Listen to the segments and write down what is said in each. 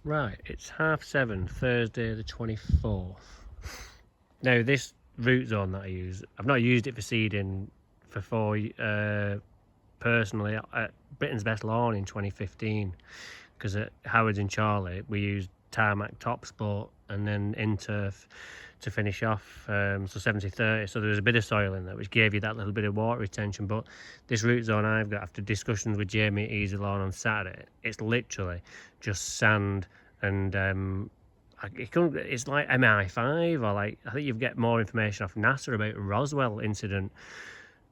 Right, it's 7:30, Thursday the 24th. Now this root zone that I use, I've not used it for seeding personally at Britain's Best Lawn in 2015, because at Howard's and Charlie we used tarmac top sport and then Interturf to finish off, so 70/30, so there was a bit of soil in there which gave you that little bit of water retention. But this root zone I've got, after discussions with Jamie at Easy Lawn on Saturday, it's literally just sand and it's like MI5, or like, I think you get more information off NASA about Roswell incident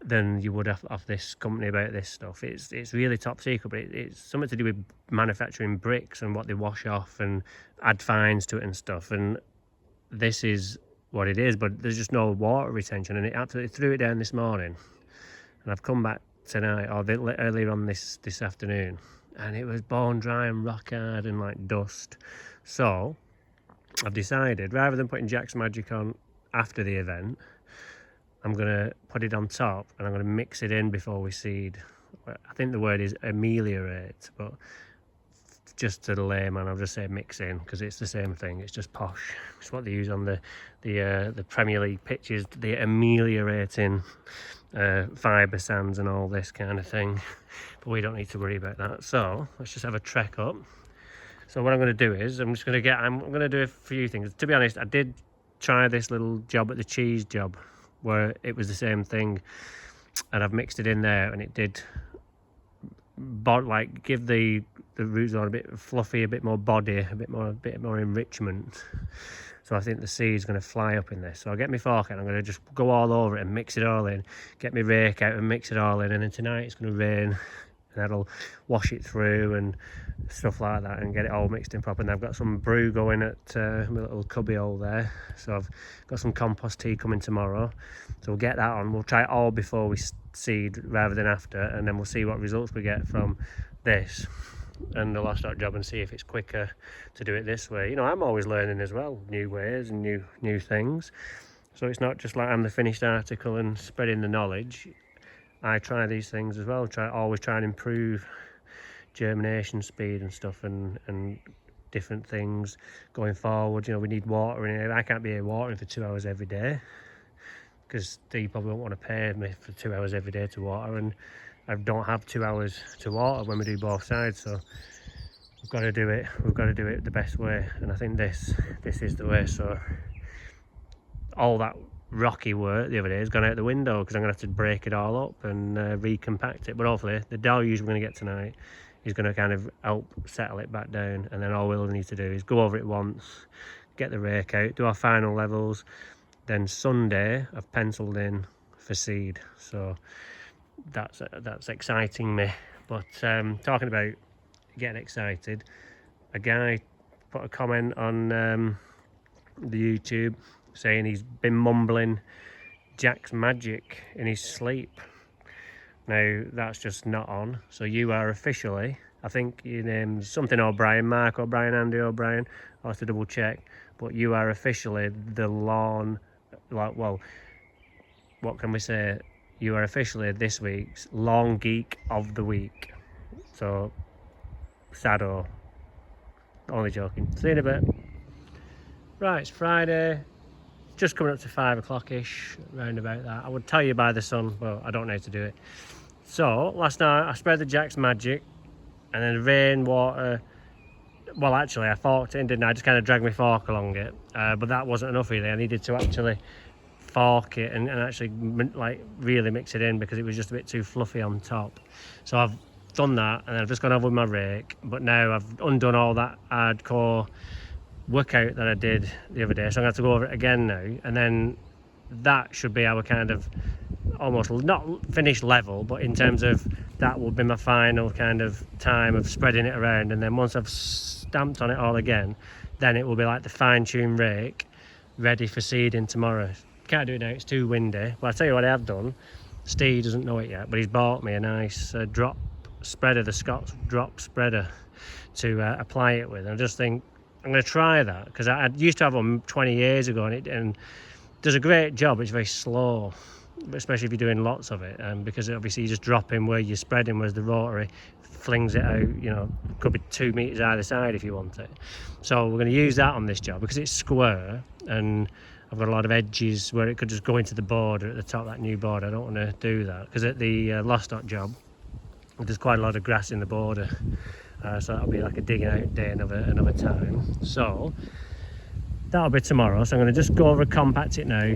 than you would off this company about this stuff. It's really top secret, but it's something to do with manufacturing bricks and what they wash off and add fines to it and stuff. And this is what it is, but there's just no water retention, and it absolutely threw it down this morning. And I've come back tonight, or earlier on this afternoon, and it was bone dry and rock hard and like dust. So I've decided, rather than putting Jack's Magic on after the event, I'm going to put it on top and I'm going to mix it in before we seed. I think the word is ameliorate, but just to the layman I'll just say mix in, because it's the same thing. It's just posh. It's what they use on the Premier League pitches, the ameliorating fibre sands and all this kind of thing. But we don't need to worry about that. So let's just have a trek up. So what I'm going to do is I'm going to do a few things. To be honest, I did try this little job at the cheese job where it was the same thing, and I've mixed it in there, and it did give the root zone a bit fluffy, a bit more body, a bit more enrichment. So I think the seed's going to fly up in this. So I'll get my fork out, I'm going to just go all over it and mix it all in, get my rake out and mix it all in, and then tonight it's going to rain, and that'll wash it through and stuff like that and get it all mixed in proper. And I've got some brew going at my little cubby hole there, so I've got some compost tea coming tomorrow, so we'll get that on. We'll try it all before we seed rather than after, and then we'll see what results we get from this and the last dot job, and see if it's quicker to do it this way. You know, I'm always learning as well, new ways and new things, so it's not just like I'm the finished article and spreading the knowledge. I try these things as well, always try and improve germination speed and stuff, and different things going forward. You know, we need water in here. I can't be here watering for 2 hours every day, because they probably won't want to pay me for 2 hours every day to water, and I don't have 2 hours to water when we do both sides. So we've got to do it the best way, and I think this is the way. So all that rocky work the other day has gone out the window, because I'm going to have to break it all up and recompact it. But hopefully the deluge we're going to get tonight is going to kind of help settle it back down, and then all we'll need to do is go over it once, get the rake out, do our final levels. Then Sunday I've penciled in for seed, so that's exciting me. But talking about getting excited, a guy put a comment on the YouTube saying he's been mumbling Jack's Magic in his sleep. Now that's just not on. So you are officially, I think your name's something O'Brien, Mark O'Brien, Andy O'Brien, I'll have to double check, but you are officially the lawn, well, what can we say? You are officially this week's Lawn Geek of the Week. So, Sado. Only joking. See you in a bit. Right, it's Friday. Just coming up to 5 o'clock-ish, round about that. I would tell you by the sun, but I don't know how to do it. So, last night I spread the Jack's Magic, and then rain, water. Well, actually, I forked it in, didn't I? I just kind of dragged my fork along it. But that wasn't enough, really. I needed to actually fork it and actually like really mix it in, because it was just a bit too fluffy on top. So I've done that, and I've just gone over with my rake. But now I've undone all that hardcore workout that I did the other day, so I'm going to have to go over it again now, and then that should be our kind of almost not finished level, but in terms of that will be my final kind of time of spreading it around. And then once I've stamped on it all again, then it will be like the fine-tuned rake ready for seeding tomorrow. Can't do it now, it's too windy. But I'll tell you what I have done. Steve doesn't know it yet, but he's bought me a nice drop spreader, the Scott's drop spreader, to apply it with. And I just think I'm going to try that, because I used to have one 20 years ago, and does a great job. It's very slow, especially if you're doing lots of it, because obviously you just drop in where you're spreading, whereas the rotary flings it out, you know, could be 2 meters either side if you want it. So we're going to use that on this job because it's square and I've got a lot of edges where it could just go into the border at the top of that new border. I don't want to do that because at the lost dot job there's quite a lot of grass in the border, so that'll be like a digging out day another time. So that'll be tomorrow. So I'm going to just go over and compact it now,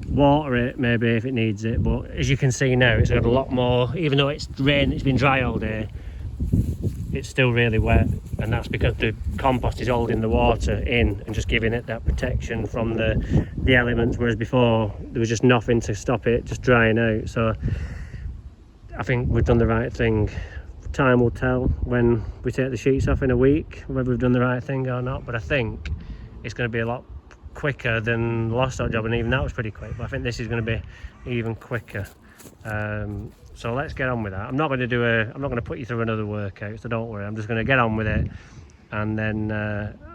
water it maybe if it needs it, but as you can see now it's got a lot more, even though it's rained, it's been dry all day, it's still really wet, and that's because the compost is holding the water in and just giving it that protection from the elements, whereas before there was just nothing to stop it just drying out. So I think we've done the right thing. Time will tell when we take the sheets off in a week whether we've done the right thing or not, but I think it's going to be a lot quicker than the last job, and even that was pretty quick, but I think this is going to be even quicker. So let's get on with that. I'm not going to put you through another workout, so don't worry. I'm just going to get on with it, and then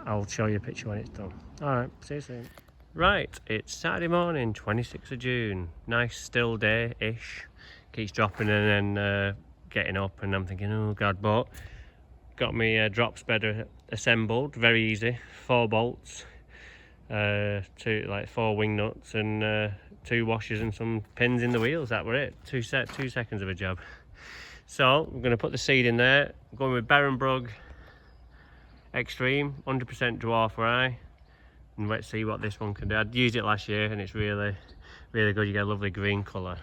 I'll show you a picture when it's done. All right, see you soon. Right, it's Saturday morning, 26th of June. Nice still day-ish. Keeps dropping and then getting up, and I'm thinking, oh God, but got me drop spreader assembled, very easy. 4 bolts, 4 wing nuts, and 2 washers and some pins in the wheels. That were it. 2 seconds of a job. So we're going to put the seed in there. I'm going with Barenbrug Extreme, 100% dwarf rye, and let's see what this one can do. I'd used it last year and it's really good. You get a lovely green colour,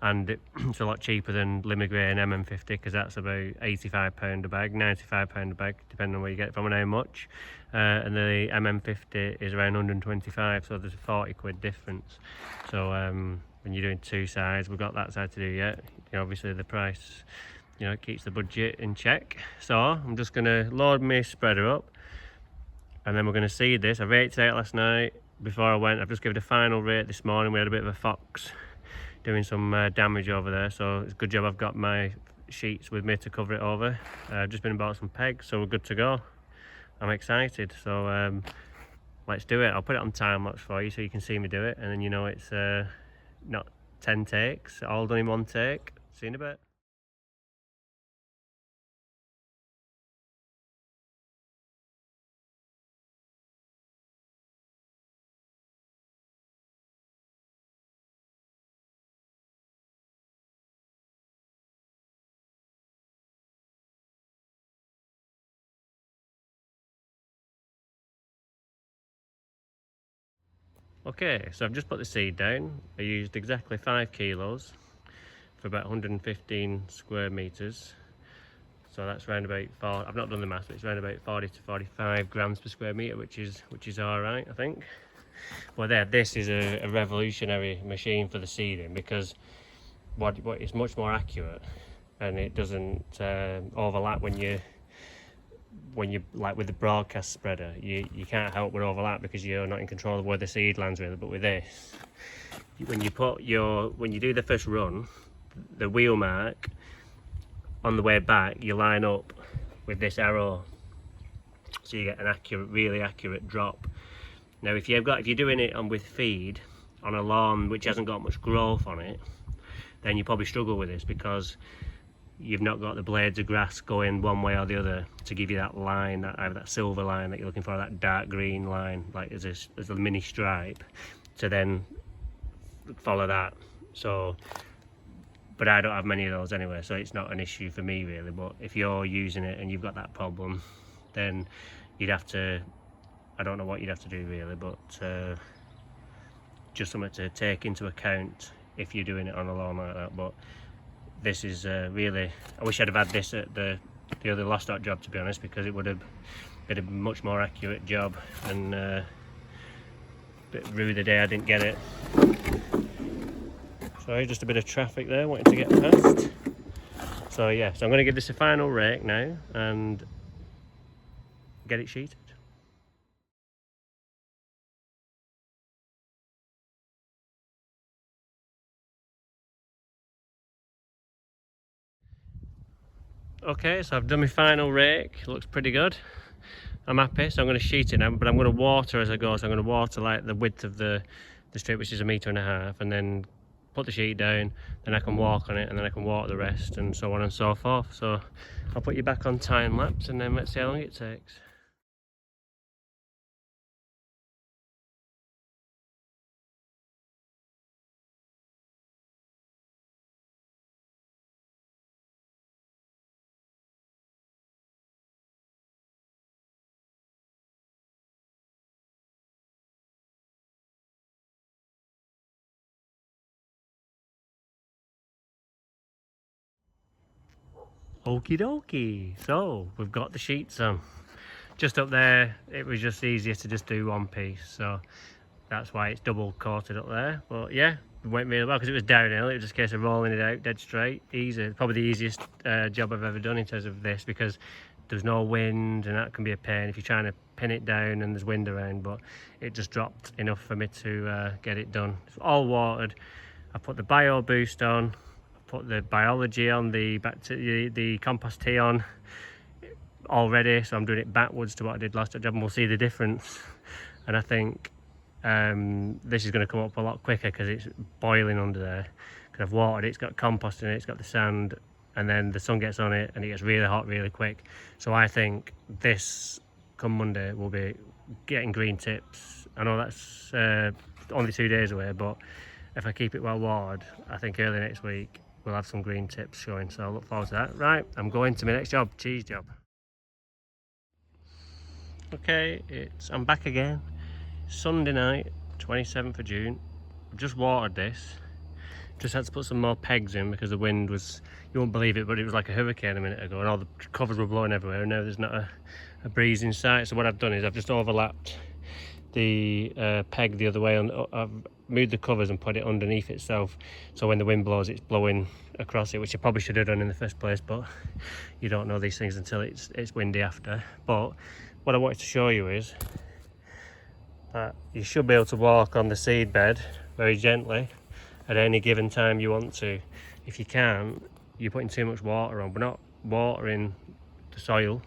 and it's a lot cheaper than Limmergrain MM50 because that's about £85 a bag, £95 a bag, depending on where you get it from and how much. And the MM50 is around 125, so there's a 40 quid difference. So when you're doing 2 sides, we've got that side to do yet. You know, obviously the price, you know, it keeps the budget in check. So I'm just going to load my spreader up, and then we're going to seed this. I rated it last night before I went. I've just given it a final rate this morning. We had a bit of a fox doing some damage over there, so it's a good job I've got my sheets with me to cover it over. I've just been and bought some pegs, so we're good to go. I'm excited, so let's do it. I'll put it on time lapse for you so you can see me do it, and then you know it's not 10 takes, all done in 1 take. See you in a bit. Okay, so I've just put the seed down. I used exactly 5 kilos for about 115 square meters. So that's around about I've not done the math, but it's around about 40 to 45 grams per square meter, which is all right, I think. Well, this is a revolutionary machine for the seeding, because what is much more accurate, and it doesn't overlap when you like with the broadcast spreader. You can't help but overlap because you're not in control of where the seed lands really. But with this, when you do the first run, the wheel mark on the way back, you line up with this arrow, so you get an really accurate drop. Now if you're doing it with feed on a lawn which hasn't got much growth on it, then you probably struggle with this because you've not got the blades of grass going one way or the other to give you that line, that silver line that you're looking for, that dark green line, like as a mini stripe, to then follow that. So, but I don't have many of those anyway, so it's not an issue for me really. But if you're using it and you've got that problem, then you'd have to, I don't know what you'd have to do really, but just something to take into account if you're doing it on a lawn like that. But this is really, I wish I'd have had this at the other lost dot job, to be honest, because it would have been a much more accurate job, and bit rude the day I didn't get it. Sorry, just a bit of traffic there, wanting to get past. So yeah, so I'm going to give this a final rake now and get it sheeted. Okay, so I've done my final rake. It looks pretty good. I'm happy, so I'm going to sheet it now, but I'm going to water as I go. So I'm going to water like the width of the the strip, which is 1.5 meters, and then put the sheet down, then I can walk on it, and then I can water the rest, and so on and so forth. So I'll put you back on time lapse, and then let's see how long it takes. Okie dokie, so we've got the sheets on. Just up there, it was just easier to just do one piece, so that's why it's double coated up there. But yeah, it went really well because it was downhill. It was just a case of rolling it out dead straight, easy. Probably the easiest job I've ever done in terms of this, because there's no wind, and that can be a pain if you're trying to pin it down and there's wind around. But it just dropped enough for me to get it done. It's all watered. I put the Bio Boost on, put the biology on, the compost tea on already, so I'm doing it backwards to what I did last job, and we'll see the difference. And I think this is going to come up a lot quicker because it's boiling under there, because I've watered it, it's got compost in it, it's got the sand, and then the sun gets on it and it gets really hot really quick. So I think this come Monday we'll be getting green tips. I know that's only 2 days away, but if I keep it well watered, I think early next week we'll have some green tips showing, so I look forward to that. Right, I'm going to my next job, cheese job. Okay, I'm back again. Sunday night, 27th of June. I've just watered this. Just had to put some more pegs in because the wind was, you won't believe it, but it was like a hurricane a minute ago, and all the covers were blowing everywhere, and now there's not a breeze in sight. So what I've done is I've just overlapped the peg the other way, and I've moved the covers and put it underneath itself, so when the wind blows it's blowing across it, which I probably should have done in the first place, but you don't know these things until it's windy after. But what I wanted to show you is that you should be able to walk on the seed bed very gently at any given time you want to. If you can't, you're putting too much water on. We're not watering the soil,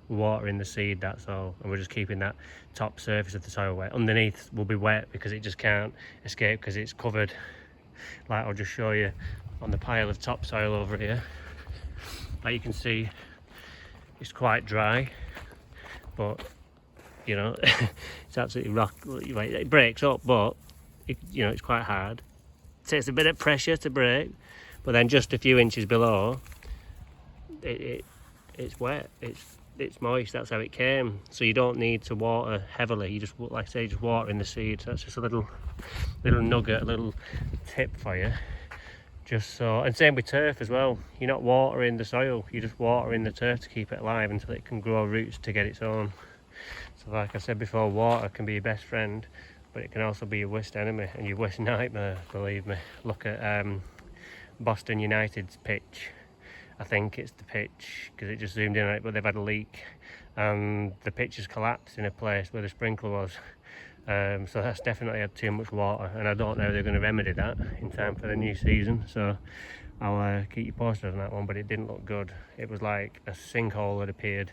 we're watering the seed, that's all, and we're just keeping that top surface of the soil wet. Underneath will be wet because it just can't escape because it's covered, like I'll just show you on the pile of topsoil over here. Like you can see, it's quite dry, but you know, it's absolutely rock. It breaks up, but you know, it's quite hard. It takes a bit of pressure to break, but then just a few inches below, it's wet. It's moist. That's how it came. So you don't need to water heavily. You just, like I say, just water in the seed. So that's just a little nugget, a little tip for you. Just so, and same with turf as well. You're not watering the soil. You're just watering the turf to keep it alive until it can grow roots to get its own. So like I said before, water can be your best friend, but it can also be your worst enemy and your worst nightmare, believe me. Look at Boston United's pitch. I think it's the pitch because it just zoomed in on it, but they've had a leak and the pitch has collapsed in a place where the sprinkler was. So that's definitely had too much water, and I don't know if they're going to remedy that in time for the new season. So I'll keep you posted on that one, but it didn't look good. It was like a sinkhole had appeared.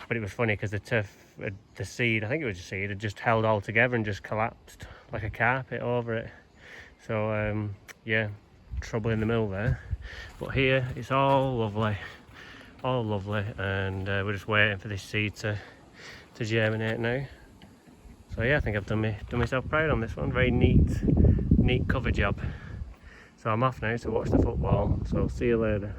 But it was funny because the turf, the seed, I think it was a seed, had just held all together and just collapsed like a carpet over it. So yeah, trouble in the middle there. But here it's all lovely, and we're just waiting for this seed to germinate now. So yeah, I think I've done myself proud on this one. Very neat cover job. So I'm off now to watch the football. So see you later.